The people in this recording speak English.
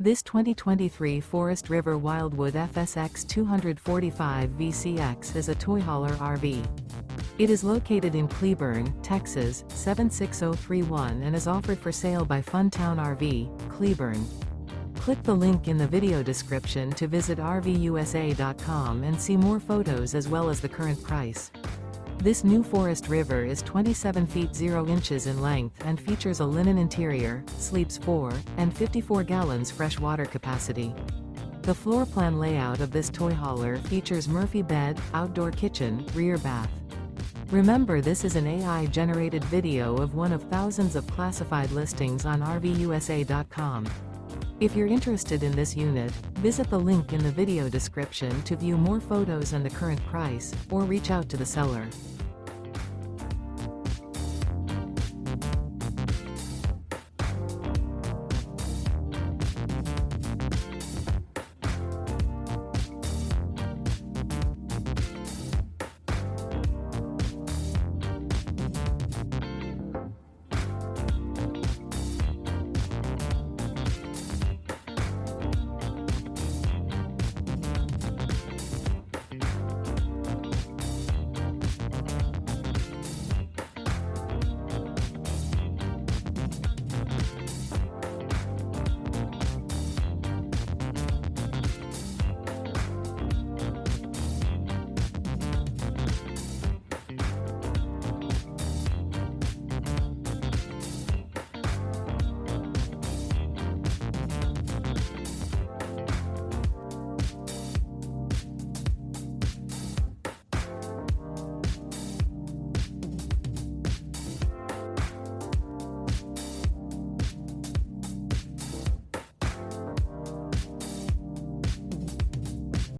This 2023 Forest River Wildwood FSX 245 VCX is a toy hauler RV. It is located in Cleburne, Texas, 76031 and is offered for sale by Funtown RV, Cleburne. Click the link in the video description to visit RVUSA.com and see more photos as well as the current price. This new Forest River is 27 feet 0 inches in length and features a linen interior, sleeps 4, and 54 gallons fresh water capacity. The floor plan layout of this toy hauler features Murphy bed, outdoor kitchen, rear bath. Remember, this is an AI-generated video of one of thousands of classified listings on RVUSA.com. If you're interested in this unit, visit the link in the video description to view more photos and the current price, or reach out to the seller.